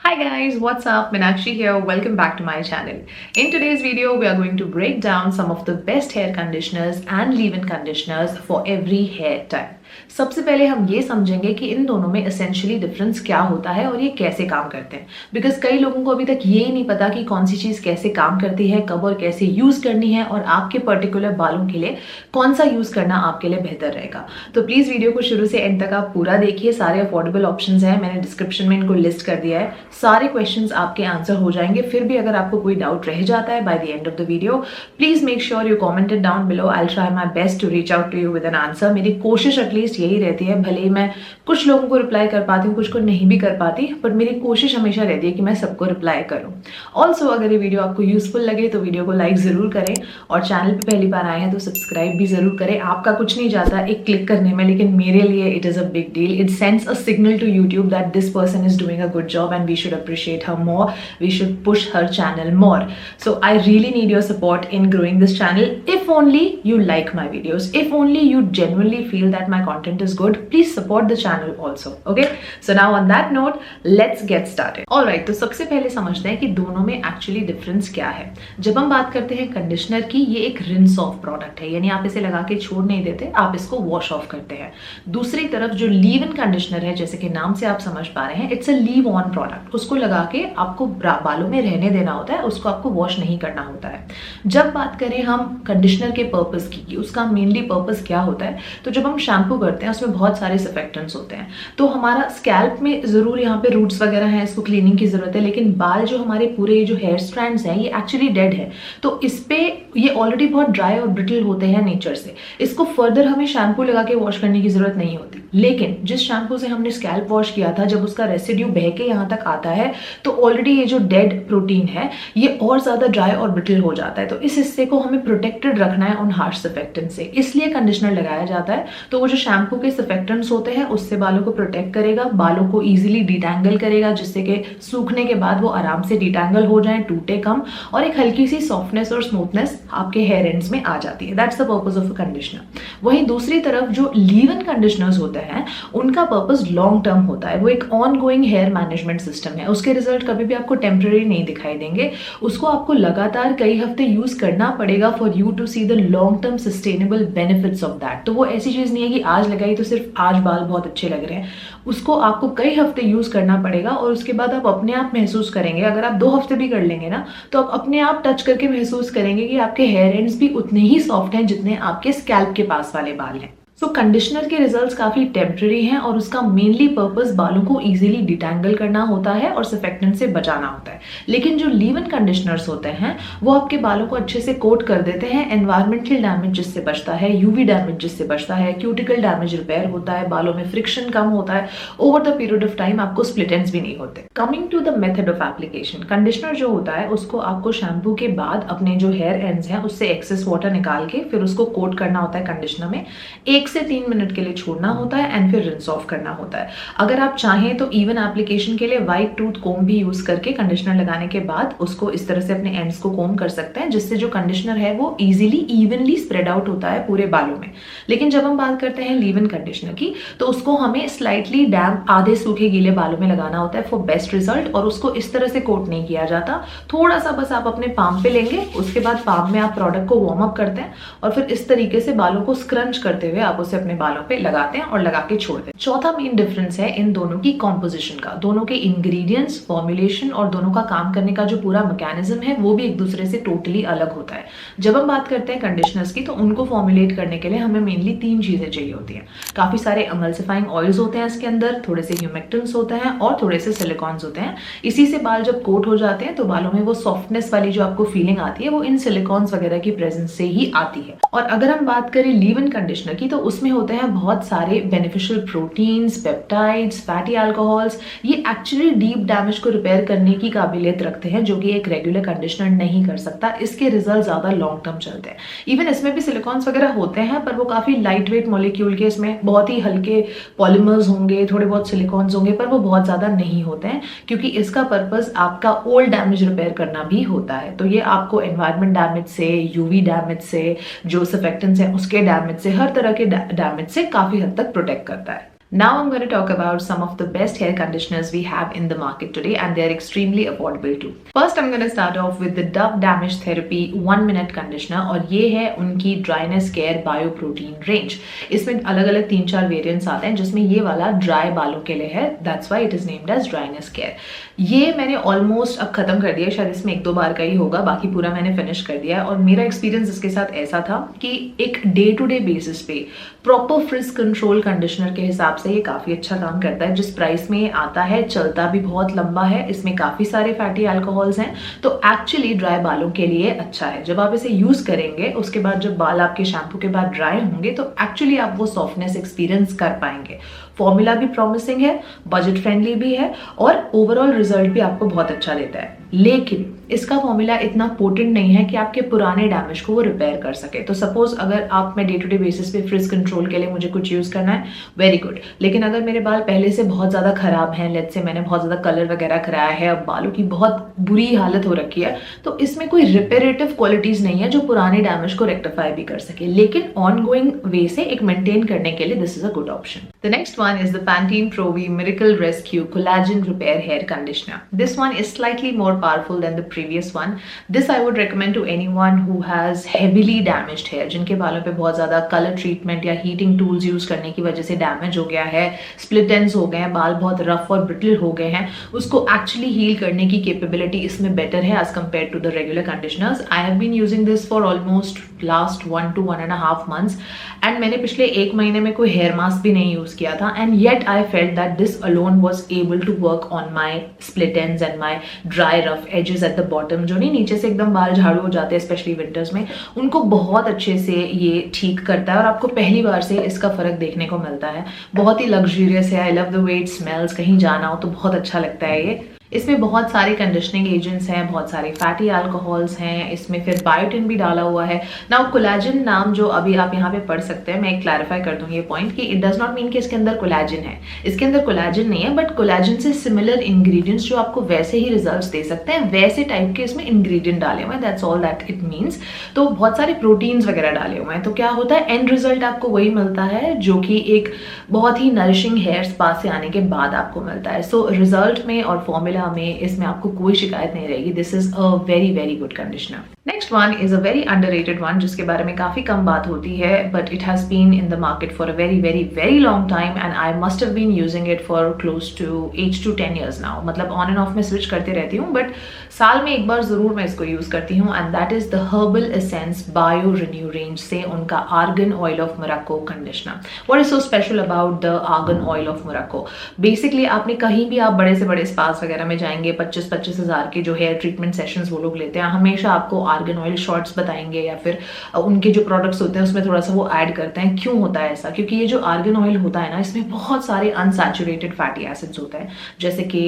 Hi guys, what's up? Meenakshi here. Welcome back to my channel. In today's video, we are going to break down some of the best hair conditioners and leave-in conditioners for every hair type. सबसे पहले हम ये समझेंगे कि इन दोनों में essentially difference क्या होता है और ये कैसे काम करते हैं, बिकॉज कई लोगों को अभी तक ये ही नहीं पता कि कौन सी चीज़ कैसे काम करती है, कब और कैसे यूज़ करनी है और आपके पर्टिकुलर बालों के लिए कौन सा यूज़ करना आपके लिए बेहतर रहेगा। तो प्लीज़ वीडियो को शुरू से एंड तक आप पूरा देखिए। सारे अफोर्डेबल ऑप्शंस हैं, मैंने डिस्क्रिप्शन में इनको लिस्ट कर दिया है। सारे क्वेश्चंस आपके आंसर हो जाएंगे। फिर भी अगर आपको कोई डाउट रह जाता है by the end of the video, please make sure you comment it down below. I will try my best to reach out to you with an answer. मेरी कोशिश एटलीस्ट यही रहती है, भले ही मैं कुछ लोगों को रिप्लाई कर पाती हूँ, कुछ को नहीं भी कर पाती, बट मेरी कोशिश हमेशा रहती है कि मैं सबको रिप्लाई करूँ। ऑल्सो अगर ये वीडियो आपको यूजफुल लगे तो वीडियो को लाइक ज़रूर करें और चैनल पे पहली बार आए हैं तो सब्सक्राइब भी ज़रूर करें। आपका कुछ नहीं जाता एक क्लिक करने में, लेकिन मेरे लिए it is a big deal. It sends a signal to YouTube that this person is doing a good job and we should appreciate her more, we should push her channel more. So I really need your support in growing this channel. If only you like my videos, if only you genuinely feel that my content is good, please support the channel also. Okay, so now on that note, let's get started. Alright, तो सबसे पहले समझते हैं कि दोनों में actually difference क्या है। जब हम बात करते हैं कंडीशनर की, ये एक रिंस ऑफ प्रोडक्ट है, यानी आप इसे लगा के छोड़ नहीं देते, आप इसको वॉश ऑफ करते हैं। दूसरी तरफ जो लीव इन कंडीशनर है, जैसे कि नाम से आप समझ पा रहे हैं, it's a leave on product. उसको लगा के आपको बालों में रहने देना होता है, उसको आपको वॉश नहीं करना होता है। जब बात करें हम कंडीशनर के पर्पस की, उसका मेनली पर्पस क्या होता है, तो जब हम शैम्पू करते हैं उसमें बहुत सारे सर्फेक्टेंट्स होते हैं, तो हमारा स्कैल्प में जरूर यहाँ पे रूट्स वगैरह हैं, इसको क्लीनिंग की जरूरत है, लेकिन बाल जो हमारे पूरे जो हेयर स्ट्रैंड्स हैं ये एक्चुअली डेड है, तो इस पे ये ऑलरेडी बहुत ड्राई और ब्रिटल होते हैं नेचर से। इसको फर्दर हमें शैम्पू लगा के वॉश करने की जरूरत नहीं होती। लेकिन जिस शैम्पू से हमने स्कैल्प वॉश किया था, जब उसका रेसिड्यू बह के यहाँ तक आता है तो ऑलरेडी ये जो डेड प्रोटीन है ये और ज्यादा ड्राई और ब्रिटल हो जाता है, तो इस हिस्से को हमें प्रोटेक्टेड रखना है उन हार्श सर्फेक्टेंट से, इसलिए कंडीशनर लगाया जाता है। तो वो जो शैम्पू के सर्फेक्टेंट्स होते हैं उससे बालों को प्रोटेक्ट करेगा, बालों को इजीली डिटैंगल करेगा, जिससे कि सूखने के बाद वो आराम से डिटैंगल हो जाए, टूटे कम, और एक हल्की सी सॉफ्टनेस और स्मूथनेस आपके हेयर एंड्स में आ जाती है। That's the purpose of a conditioner. वहीं दूसरी तरफ जो लीव इन कंडीशनर्स होते हैं उनका पर्पस लॉन्ग टर्म होता है, वो एक on going hair management system है। उसके रिजल्ट कभी भी आपको टेम्पररी नहीं दिखाई देंगे, उसको आपको लगातार कई हफ्ते यूज करना पड़ेगा for you to see the long term sustainable benefits of that. तो वो ऐसी चीज नहीं है कि आज लगाई तो सिर्फ आज बाल बहुत अच्छे लग रहे हैं, उसको आपको कई हफ्ते यूज करना पड़ेगा और उसके बाद आप अपने आप महसूस करेंगे। अगर आप 2 हफ्ते भी कर लेंगे ना, तो आप अपने आप टच करके महसूस करेंगे कि आपके हेयर एंड्स भी उतने ही सॉफ्ट हैं जितने आपके स्कैल्प के पास वाले बाल हैं। सो कंडीशनर के रिजल्ट्स काफी टेम्पररी हैं और उसका मेनली पर्पस बालों को इजीली डिटैंगल करना होता है और सर्फेक्टेंट से बचाना होता है। लेकिन जो लीव इन कंडीशनर्स होते हैं वो आपके बालों को अच्छे से कोट कर देते हैं, एनवायरमेंटल डैमेज जिससे बचता है, यूवी डैमेज जिससे बचता है, क्यूटिकल डैमेज रिपेयर होता है, बालों में फ्रिक्शन कम होता है, over the period of time आपको स्प्लिट एंड्स भी नहीं होते। Coming to the method of application, conditioner जो होता है उसको आपको शैम्पू के बाद अपने जो हेयर एंड्स हैं उससे एक्सेस वाटर निकाल के फिर उसको कोट करना होता है कंडीशनर में, 1 से 3 मिनट के लिए छोड़ना होता है एंड फिर रिंस ऑफ करना होता है। अगर आप चाहें तो इवन एप्लीकेशन के लिए व्हाइट टूथ कोम भी यूज करके कंडीशनर लगाने के बाद उसको इस तरह से अपने एंड्स को कोम कर सकते हैं, जिससे जो कंडीशनर है वो इजीली इवनली स्प्रेड आउट होता है पूरे बालों में। लेकिन जब हम बात करते हैं लीव इन कंडीशनर की, तो उसको हमें स्लाइटली डैम्प आधे सूखे गीले बालों में लगाना होता है फॉर बेस्ट रिजल्ट, और उसको इस तरह से कोट नहीं किया जाता। थोड़ा सा बस आप अपने पाम पे लेंगे, उसके बाद पाम में आप प्रोडक्ट को वार्म अप करते हैं और फिर इस तरीके से बालों को स्क्रंच करते हुए आप उसे अपने बालों पे लगाते हैं और लगा के छोड़ दें। चौथा मेन डिफरेंस है इन दोनों की कॉम्पोजिशन का। दोनों के इंग्रेडिएंट्स, फॉर्मुलेशन और दोनों का काम करने का जो पूरा मैकेनिज्म है वो भी एक दूसरे से टोटली अलग होता है। जब हम बात करते हैं कंडीशनर्स की, तो उनको फॉर्मुलेट करने के लिए हमें मेनली 3 चीजें चाहिए होती हैं। काफी सारे एमल्सिफाइंग ऑयल्स होते हैं इसके अंदर, थोड़े से ह्यूमेक्टेंट्स होते हैं और थोड़े से सिलिकॉन्स होते हैं। इसी से बाल जब कोट हो जाते हैं तो बालों में वो सॉफ्टनेस वाली जो आपको फीलिंग आती है वो इन सिलिकॉन्स वगैरह की प्रेजेंस से ही आती है। और अगर हम बात करें लीव इन कंडीशनर की, तो उसमें होते हैं बहुत सारे beneficial proteins, peptides, fatty alcohols. ये एक्चुअली डीप डैमेज को रिपेयर करने की काबिलियत रखते हैं, जो कि एक रेगुलर कंडीशनर नहीं कर सकता। इसके रिजल्ट ज्यादा लॉन्ग टर्म चलते हैं। इवन इसमें भी सिलिकॉन्स वगैरह होते हैं, पर वो काफी लाइट वेट मॉलिक्यूल के, इसमें बहुत ही हल्के पॉलीमर्स होंगे, थोड़े बहुत सिलिकॉन्स होंगे, पर वो बहुत ज्यादा नहीं होते हैं, क्योंकि इसका पर्पस आपका ओल्ड डैमेज रिपेयर करना भी होता है। तो ये आपको एनवायरमेंट डैमेज से, यूवी डैमेज से, जो सर्फेक्टेंट्स हैं उसके डैमेज से, हर तरह के डैमेज से काफी हद तक प्रोटेक्ट करता है। Now I'm going to talk about some of the best hair conditioners we have in the market today, and they're extremely affordable too. First I'm going to start off with the Dove Damage Therapy 1 minute conditioner, और ये है उनकी dryness care bio protein range. इसमें अलग अलग 3-4 variants आते हैं, जिसमें ये वाला ड्राई बालों के लिए है, that's why it is named as dryness care. ये मैंने ऑलमोस्ट अब खत्म कर दिया, शायद इसमें 1-2 बार का ही होगा, बाकी पूरा मैंने फिनिश कर दिया है। और मेरा एक्सपीरियंस इसके साथ ऐसा था कि एक डे टू डे बेसिस पे प्रॉपर फ्रिज कंट्रोल कंडीशनर के हिसाब से ये काफी अच्छा काम करता है। जिस प्राइस में ये आता है, चलता भी बहुत लंबा है, इसमें काफी सारे फैटी अल्कोहल्स हैं, तो एक्चुअली ड्राई बालों के लिए अच्छा है। जब आप इसे यूज करेंगे, उसके बाद जब बाल आपके शैम्पू के बाद ड्राई होंगे, तो एक्चुअली आप वो सॉफ्टनेस एक्सपीरियंस कर पाएंगे। फॉर्मूला भी प्रॉमिसिंग है, बजट फ्रेंडली भी है, और ओवरऑल रिजल्ट भी आपको बहुत अच्छा देता है। लेकिन इसका फॉर्मूला इतना पोटेंट नहीं है कि आपके पुराने डैमेज को वो रिपेयर कर सके। तो सपोज अगर आप में डे टू डे बेसिस पे फ्रिज कंट्रोल के लिए मुझे कुछ यूज करना है, वेरी गुड। लेकिन अगर मेरे बाल पहले से बहुत ज्यादा खराब हैं, लेट्स से मैंने बहुत ज्यादा कलर वगैरह कराया है, अब बालों की बहुत बुरी हालत हो रखी है, तो इसमें कोई रिपेरेटिव क्वालिटीज नहीं है जो पुराने डैमेज को रेक्टिफाई भी कर सके। लेकिन ऑन गोइंग वे से एक मेंटेन करने के लिए this is a good option. The next one is the Pantene Pro-V Miracle Rescue Collagen Repair Hair Conditioner. This one is slightly more powerful than the previous one. This I would recommend to anyone who has heavily damaged hair, जिनके बालों पे बहुत ज़्यादा color treatment या heating tools use करने की वजह से damage हो गया है, split ends हो गए हैं, बाल बहुत rough और brittle हो गए हैं, उसको actually heal करने की capability इसमें better है as compared to the regular conditioners. I have been using this for almost last 1 to 1.5 months, and मैंने पिछले 1 महीने में कोई hair mask भी नहीं use किया था, and yet I felt that this alone was able to work on my split ends and my dry rough edges at the bottom, जो नहीं नीचे से एकदम बाल झाड़ू हो जाते हैं स्पेशली विंटर्स में, उनको बहुत अच्छे से ये ठीक करता है और आपको पहली बार से इसका फर्क देखने को मिलता है। बहुत ही लग्जरियस है, I love the way it smells, कहीं जाना हो तो बहुत अच्छा लगता है ये। इसमें बहुत सारे कंडीशनिंग एजेंट्स हैं, बहुत सारे फैटी अल्कोहल्स हैं, इसमें फिर बायोटिन भी डाला हुआ है। नाउ कोलेजन नाम जो अभी आप यहाँ पे पढ़ सकते हैं, मैं एक क्लैरिफाई कर दूँ ये पॉइंट कि इट डज नॉट मीन कि इसके अंदर कोलेजन है, इसके अंदर कोलेजन नहीं है, बट कोलेजन से सिमिलर इंग्रेडिएंट्स जो आपको वैसे ही रिजल्ट्स दे सकते हैं, वैसे टाइप के इसमें इंग्रेडिएंट डाले हुए हैं, that's all that it means. तो बहुत सारे प्रोटीन्स वगैरह डाले हुए हैं, तो क्या होता है, एंड रिजल्ट आपको वही मिलता है जो कि एक बहुत ही नरिशिंग हेयर स्पा से आने के बाद आपको मिलता है। सो रिजल्ट में और फॉर्मूला में इसमें आपको कोई शिकायत नहीं रहेगी। This is a very very good conditioner. Next one is a very underrated one, जिसके बारे में काफी कम बात होती है, but it has been in the market for a very very very long time, and I must have been using it for close to 8 to 10 years now. मतलब on and off में स्विच करते रहती हूँ, but साल में एक बार जरूर मैं इसको यूज करती हूँ, and that is the herbal essence bio renew range से उनका argan oil of Morocco conditioner. What is so special about the argan oil of Morocco? Basically आपने कहीं भी, आप बड़े से बड़े स्पास वगैरह में जाएंगे, 25-25 हज़ार के जो हेयर ट्रीटमेंट सेशंस वो लोग लेते हैं, हमेशा आपको आर्गन ऑयल शॉर्ट्स बताएंगे, या फिर उनके जो प्रोडक्ट्स होते हैं उसमें थोड़ा सा वो ऐड करते हैं। क्यों होता है ऐसा? क्योंकि ये जो आर्गन ऑयल होता है ना, इसमें बहुत सारे अनसैचुरेटेड फैटी एसिड्स होते हैं, जैसे कि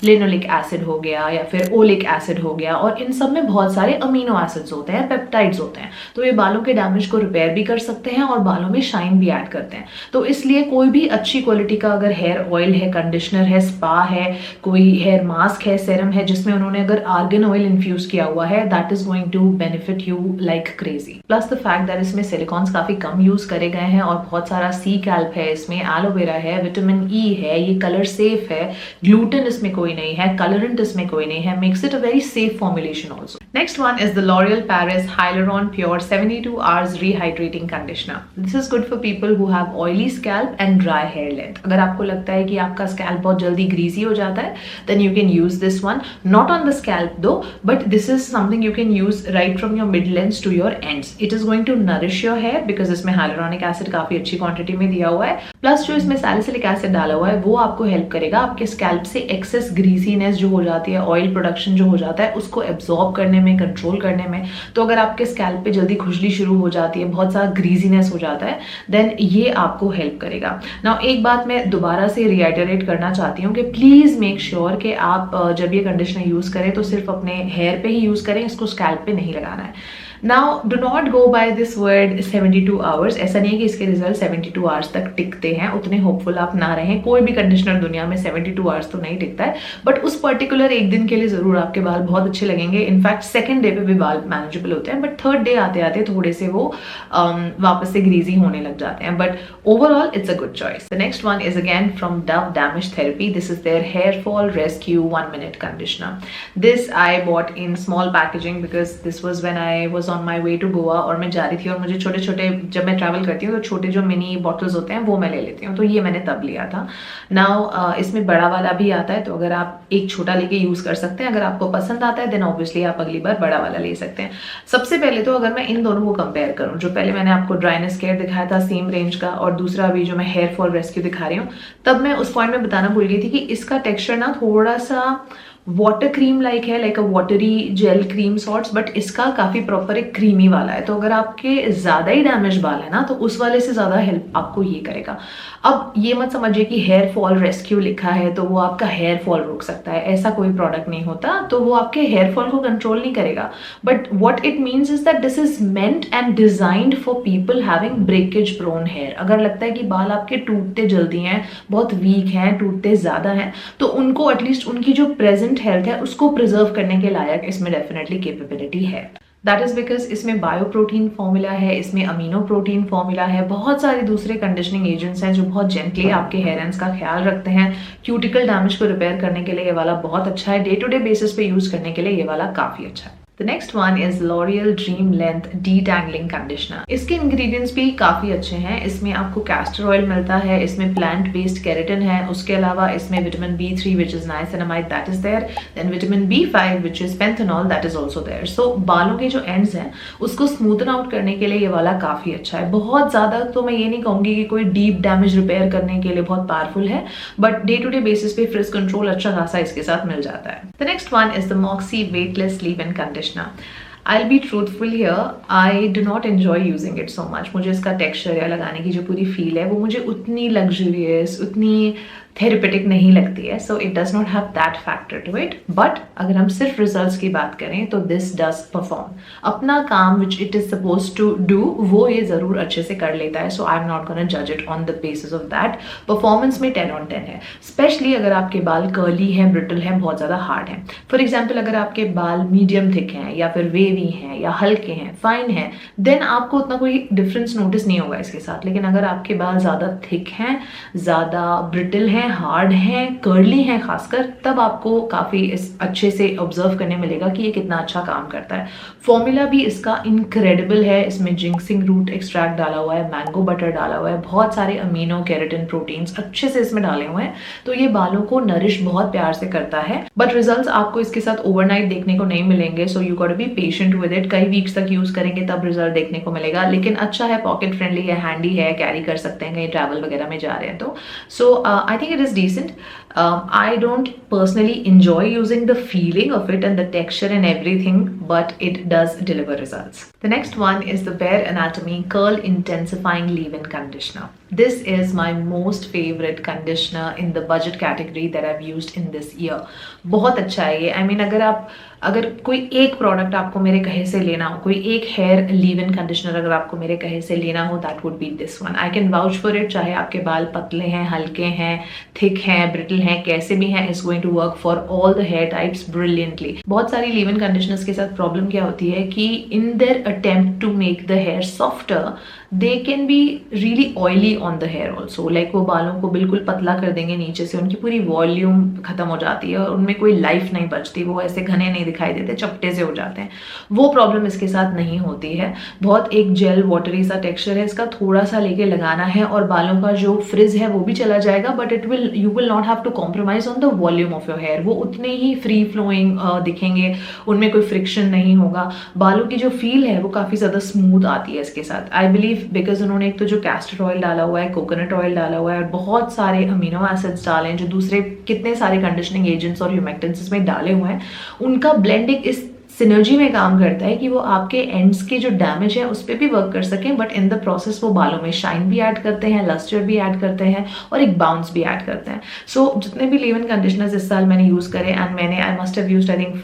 लिनोलिक एसिड हो गया या फिर ओलिक एसिड हो गया, और इन सब में बहुत सारे अमीनो एसिड्स होते हैं, पेप्टाइड्स होते हैं, तो ये बालों के डैमेज को रिपेयर भी कर सकते हैं और बालों में शाइन भी ऐड करते हैं। तो इसलिए कोई भी अच्छी क्वालिटी का अगर हेयर ऑयल है, कंडीशनर है, स्पा है, कोई हेयर मास्क है, सेरम है, जिसमें उन्होंने अगर आर्गन ऑयल इन्फ्यूज किया हुआ है, that is going to benefit you like crazy. Plus the fact that इसमें सिलिकॉन्स काफी कम यूज करे गए हैं, और बहुत सारा सी कैल्प है इसमें, एलोवेरा है, विटामिन ई है, ये कलर सेफ है, ग्लूटेन इसमें कोई नहीं है, कलरेंट इसमें कोई नहीं है, makes it a very safe formulation also. Next one is the L'Oreal Paris Hyaluron Pure 72 Hours Rehydrating Conditioner. This is good for people who have oily scalp and dry hair length. अगर आपको लगता है कि आपका scalp बहुत जल्दी greasy हो जाता है, then you can use this one. Not on the scalp though, but this is something you can use right from your mid lengths to your ends. It is going to nourish your hair because इसमें hyaluronic acid काफी अच्छी quantity में दिया हुआ है. Plus जो इसमें salicylic acid डाला हुआ है, वो आपको help करेगा आपके scalp से excess greasiness जो हो जाती है, oil production जो हो जाता है, उसको absorb करने में, कंट्रोल करने में। तो अगर आपके स्कैल्प पे जल्दी खुजली शुरू हो जाती है, बहुत सारा ग्रीजीनेस हो जाता है, देन ये आपको हेल्प करेगा। नाउ एक बात मैं दोबारा से रिआइटरेट करना चाहती हूँ कि प्लीज मेक श्योर कि आप जब ये कंडीशनर यूज करें तो सिर्फ अपने हेयर पे ही यूज करें, इसको स्कैल्प पे नहीं लगाना है। Now do not go by this word 72 hours. ऐसा नहीं है कि इसके रिजल्ट 72 आवर्स तक टिकते हैं, उतने होपफुल आप ना रहें। कोई भी कंडीशनर दुनिया में 72 आवर्स तो नहीं टिकता है, बट उस पर्टिकुलर एक दिन के लिए जरूर आपके बाल बहुत अच्छे लगेंगे। इनफैक्ट सेकंड डे पे भी बाल मैनेजेबल होते हैं, बट थर्ड डे आते आते थोड़े से वो वापस से ग्रीजी होने लग जाते हैं, but overall it's a good choice. The next one is again from Dove damage therapy. This is their hair fall rescue 1 minute conditioner. This I bought in small packaging because this was when I was on my way to Goa, और मैं जा रही थी और मुझे छोटे छोटे, जब मैं ट्रैवल करती हूँ तो छोटे जो मिनी बॉटल्स होते हैं वो मैं ले लेती हूँ, तो ये मैंने तब लिया था। नाउ इसमें बड़ा वाला भी आता है, तो अगर आप एक छोटा लेके यूज कर सकते हैं, अगर आपको पसंद आता है देन ऑब्वियसली आप अगली बार बड़ा वाला ले सकते हैं। सबसे पहले तो अगर मैं इन दोनों को कंपेयर करूं, जो पहले मैंने आपको ड्राइनेस केयर दिखाया था सेम रेंज का, और दूसरा अभी जो मैं हेयर फॉल रेस्क्यू दिखा रही हूँ, तब मैं उस पॉइंट में बताना भूल गई थी कि इसका टेक्सचर ना थोड़ा सा वाटर क्रीम लाइक है, like a watery gel cream sorts, but इसका काफी प्रॉपर एक क्रीमी वाला है। तो अगर आपके ज्यादा ही डैमेज बाल है ना, तो उस वाले से ज्यादा हेल्प आपको ये करेगा। अब ये मत समझिए कि हेयर फॉल रेस्क्यू लिखा है तो वो आपका हेयर फॉल रोक सकता है, ऐसा कोई प्रोडक्ट नहीं होता। तो वो आपके हेयर फॉल को कंट्रोल नहीं करेगा, but what it means is that this is meant and designed for people having breakage prone hair. अगर लगता है कि बाल आपके टूटते जल्दी हैं, बहुत वीक हैं, टूटते ज्यादा हैं, तो उनको एटलीस्ट उनकी जो प्रेजेंट हेल्थ है उसको प्रिजर्व करने के लायक इसमें डेफिनेटली कैपेबिलिटी है। दैट इज बिकॉज इसमें बायोप्रोटीन फॉर्मूला है, इसमें अमीनो प्रोटीन फॉर्मूला है, बहुत सारे दूसरे कंडीशनिंग एजेंट्स हैं जो बहुत जेंटली आपके हेयर एंड्स का ख्याल रखते हैं। क्यूटिकल डैमेज को रिपेयर करने के लिए ये वाला बहुत अच्छा है, डे टू डे बेसिस पे यूज करने के लिए ये वाला काफी अच्छा है। The next one is L'Oreal Dream Length Detangling Conditioner. इसके इंग्रेडिएंट्स भी काफी अच्छे हैं। इसमें आपको कैस्टर ऑयल मिलता है, इसमें प्लांट बेस्ड केराटिन है, उसके अलावा इसमें vitamin B3 which is niacinamide that is there, then vitamin B5 which is panthenol that is also there. So बालों के जो एंड्स हैं उसको स्मूथन आउट करने के लिए ये वाला काफी अच्छा है। बहुत ज्यादा तो मैं ये नहीं कहूंगी कि कोई डीप डैमेज रिपेयर करने के लिए बहुत पावरफुल है, but day to day basis पे फ्रिज कंट्रोल अच्छा खासा इसके साथ मिल जाता है। The next one is the Moxie Weightless Leave-In Conditioner. I'll be truthful here, I do not enjoy using it so much. मुझे इसका टेक्सचर या लगाने की जो पूरी फील है वो मुझे उतनी लग्जरियस, उतनी थेरेपेटिक नहीं लगती है, so it does not have that factor to it. But अगर हम सिर्फ रिजल्ट्स की बात करें तो दिस डज परफॉर्म अपना काम which it is suppose to do, वो ये जरूर अच्छे से कर लेता है। So I am not gonna जज it on the basis of that. Performance में 10 on 10 है, स्पेशली अगर आपके बाल कर्ली हैं, ब्रिटल हैं, बहुत ज्यादा हार्ड हैं। फॉर एग्जाम्पल अगर आपके बाल मीडियम थिक हैं या फिर वेवी हैं या हल्के हैं, फाइन हैं, देन आपको उतना कोई डिफरेंस नोटिस नहीं होगा इसके साथ। लेकिन अगर आपके बाल ज्यादा थिक हैं, ज्यादा ब्रिटल हैं, हार्ड हैं, कर्ली हैं खासकर, तब आपको काफी अच्छे से ऑब्जर्व करने मिलेगा कि ये कितना अच्छा काम करता है। फॉर्मूला भी इसका इनक्रेडिबल है, इसमें जिंक्सिंग रूट एक्सट्रैक्ट डाला हुआ है, मैंगो बटर डाला हुआ है, बहुत सारे अमीनो केराटिन प्रोटीन्स अच्छे से इसमें डाले हुए हैं, तो ये बालों को नरिश बहुत प्यार से करता है। बट रिजल्ट्स आपको इसके साथ ओवरनाइट देखने को नहीं मिलेंगे, so you got to be patient with it. कई वीक्स तक यूज करेंगे तब रिजल्ट देखने को मिलेगा, लेकिन अच्छा है, पॉकेट फ्रेंडली है, हैंडी है, कैरी कर सकते हैं कहीं ट्रैवल वगैरह में जा रहे हैं तो। So I think it is decent. I don't personally enjoy using the feeling of it and the texture and everything, but it does deliver results. The next one is the Bare Anatomy Curl Intensifying Leave-In Conditioner. This is my most favorite conditioner in the budget category that I've used in this year. बहुत अच्छा है ये। I mean अगर कोई एक product आपको मेरे कहे से लेना हो, कोई एक हेयर लीव इन कंडीशनर अगर आपको मेरे कहे से लेना हो, that would be this one. I can vouch for it, चाहे आपके बाल पतले हैं, हल्के हैं, थिक हैं, ब्रिटल हैं, कैसे भी हैं, is going to work for all the hair types brilliantly. बहुत सारी लीव इन कंडीशनर्स के साथ प्रॉब्लम क्या होती है कि in their attempt to make the hair softer they can be really oily on the hair also. Like वो बालों को बिल्कुल पतला कर देंगे नीचे से, उनकी पूरी वॉल्यूम खत्म हो जाती है और उनमें कोई लाइफ नहीं बचती, वो ऐसे घने नहीं दिखाई देते, चपटे से हो जाते हैं। वो प्रॉब्लम इसके साथ नहीं होती है। बहुत एक जेल वाटरी सा टेक्सचर है इसका, थोड़ा सा लेके लगाना है और बालों का जो फ्रिज है वो भी चला जाएगा, but you will not have to compromise on the volume of your hair. वो उतने ही फ्री फ्लोइंग दिखेंगे, उनमें कोई फ्रिक्शन नहीं होगा। बालों की जो फील है वो काफी ज्यादा स्मूथ आती है इसके साथ। आई बिलीव बिकॉज उन्होंने एक तो जो कैस्टर ऑयल डाला हुआ है, कोकोनट ऑयल डाला हुआ है और बहुत सारे अमीनो एसिड्स डाले हैं जो दूसरे कितने सारे कंडीशनिंग एजेंट्स और ह्यूमेक्टेंट्स में डाले हुए हैं, उनका ब्लेंडिंग इस सिनर्जी में काम करता है कि वो आपके एंड्स के जो डैमेज है उस पर भी वर्क कर सकें, बट इन द प्रोसेस वो बालों में शाइन भी ऐड करते हैं, लस्टर भी ऐड करते हैं और एक बाउंस भी ऐड करते हैं। सो जितने भी लीव इन कंडीशनर्स इस साल मैंने यूज करे, एंड मैंने आई must have used I think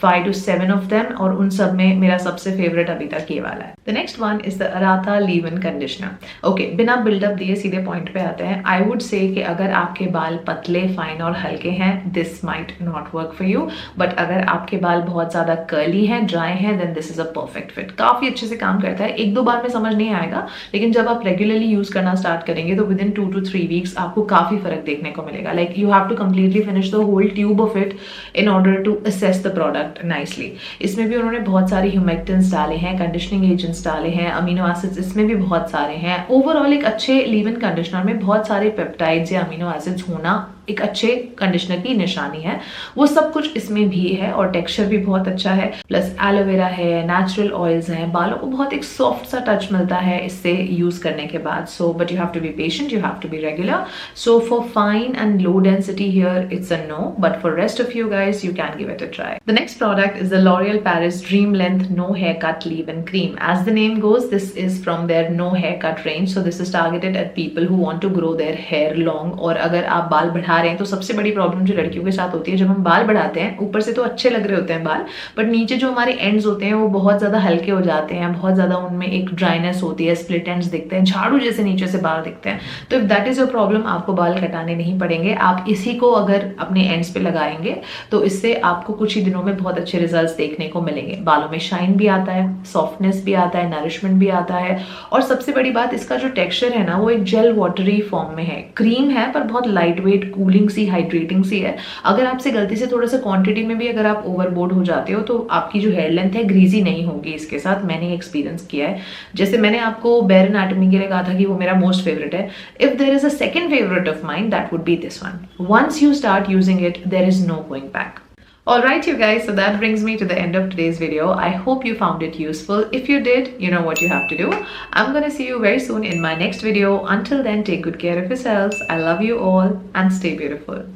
5 to 7 of them, और उन सब में मेरा सबसे फेवरेट अभी तक ये वाला है। The next one is the Arata leave in conditioner. Okay, बिना बिल्डअप दिए सीधे पॉइंट पे आते हैं। आई वुड से कि अगर आपके बाल पतले, फाइन और हल्के हैं, this might not work for you, but अगर आपके बाल बहुत ज्यादा कर्ली हैं, ड्राई हैं, then this is a perfect fit. काफी अच्छे से काम करता है। 1-2 बार में समझ नहीं आएगा, लेकिन जब आप रेगुलरली यूज करना स्टार्ट करेंगे तो विद इन 2 to 3 वीक्स आपको काफी फर्क देखने को मिलेगा। Like you have to completely finish the whole tube of it in order to assess the product nicely. इसमें भी उन्होंने बहुत सारे ह्यूमेक्टेंट्स डाले हैं, कंडीशनिंग एजेंट्स डाले हैं, अमीनो एसिड्स इसमें भी बहुत सारे हैं। ओवरऑल एक अच्छे लीव इन कंडीशनर में बहुत सारे पेप्टाइड्स या अमीनो एसिड्स होना एक अच्छे कंडीशनर की निशानी है। वो सब कुछ इसमें भी है, और टेक्सचर भी बहुत अच्छा है। प्लस एलोवेरा है, नेचुरल ऑयल्स हैं, बालों को बहुत एक सॉफ्ट सा टच मिलता है इससे यूज करने के बाद। So but you have to be patient, you have to be regular. So for fine and low density hair it's a no, but for rest of you guys you can give it a try. The next product is the L'Oreal Paris dream length no haircut leave in cream. As the name goes, this is from their no haircut range. So this is targeted eight people who want to grow their hair long. और अगर आप बाल बढ़ा रहे हैं तो सबसे बड़ी प्रॉब्लम जो लड़कियों के साथ होती है, जब हम बाल बढ़ाते हैं, ऊपर से तो अच्छे लग रहे होते हैं बाल, बट नीचे जो हमारे एंड्स होते हैं वो बहुत ज्यादा हल्के हो जाते हैं, बहुत ज्यादा उनमें एक ड्राइनेस होती है, स्प्लिट एंड्स दिखते हैं, झाड़ू जैसे नीचे से बाल दिखते हैं। तो if that is your problem, आपको बाल कटाने नहीं पड़ेंगे। आप इसी को अगर अपने एंड्स पे लगाएंगे तो इससे आपको कुछ ही दिनों में बहुत अच्छे रिजल्ट्स देखने को मिलेंगे। बालों में शाइन भी आता है, सॉफ्टनेस भी आता है, नरिशमेंट भी आता है, और सबसे बड़ी बात, इसका जो टेक्सचर है ना वो एक जेल वाटरी फॉर्म में है। क्रीम है पर बहुत लाइट वेट, कूलिंग सी, हाइड्रेटिंग सी है। अगर आपसे गलती से थोड़ा सा क्वांटिटी में भी अगर आप ओवरबोर्ड हो जाते हो तो आपकी जो हेयर लेंथ है ग्रीजी नहीं होगी इसके साथ। मैंने एक्सपीरियंस किया है। जैसे मैंने आपको बेयर एनाटॉमी के लिए कहा था कि वो मेरा मोस्ट फेवरेट है। If there is a second favourite of mine, that would be this one. Once you start using it, there is no going back. Alright you guys, so that brings me to the end of today's video. I hope you found it useful. If you did, you know what you have to do. I'm gonna see you very soon in my next video. Until then, take good care of yourselves. I love you all and stay beautiful.